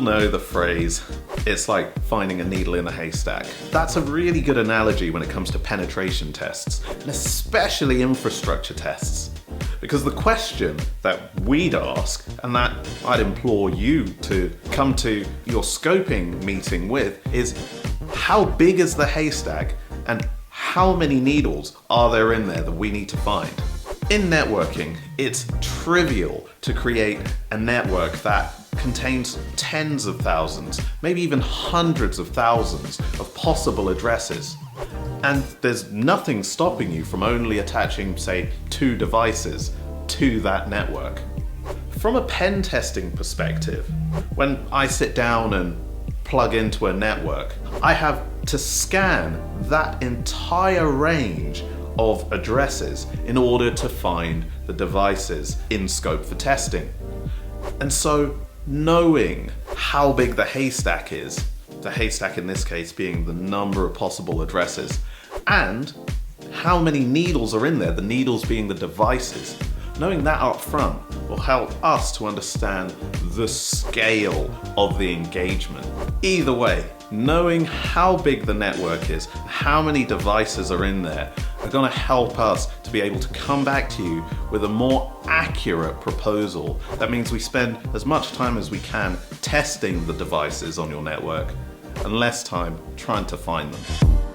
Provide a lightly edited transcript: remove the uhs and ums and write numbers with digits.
all know the phrase, it's like finding a needle in a haystack. That's a really good analogy when it comes to penetration tests, and especially infrastructure tests. Because the question that we'd ask, and that I'd implore you to come to your scoping meeting with, is how big is the haystack and how many needles are there in there that we need to find? In networking, it's trivial to create a network that contains tens of thousands, maybe even hundreds of thousands of possible addresses. And there's nothing stopping you from only attaching, say, 2 devices to that network. From a pen testing perspective, when I sit down and plug into a network, I have to scan that entire range of addresses in order to find the devices in scope for testing. And so knowing how big the haystack is, the haystack in this case being the number of possible addresses, and how many needles are in there, the needles being the devices, knowing that up front will help us to understand the scale of the engagement. Either way, knowing how big the network is, how many devices are in there, are going to help us to be able to come back to you with a more accurate proposal. That means we spend as much time as we can testing the devices on your network and less time trying to find them.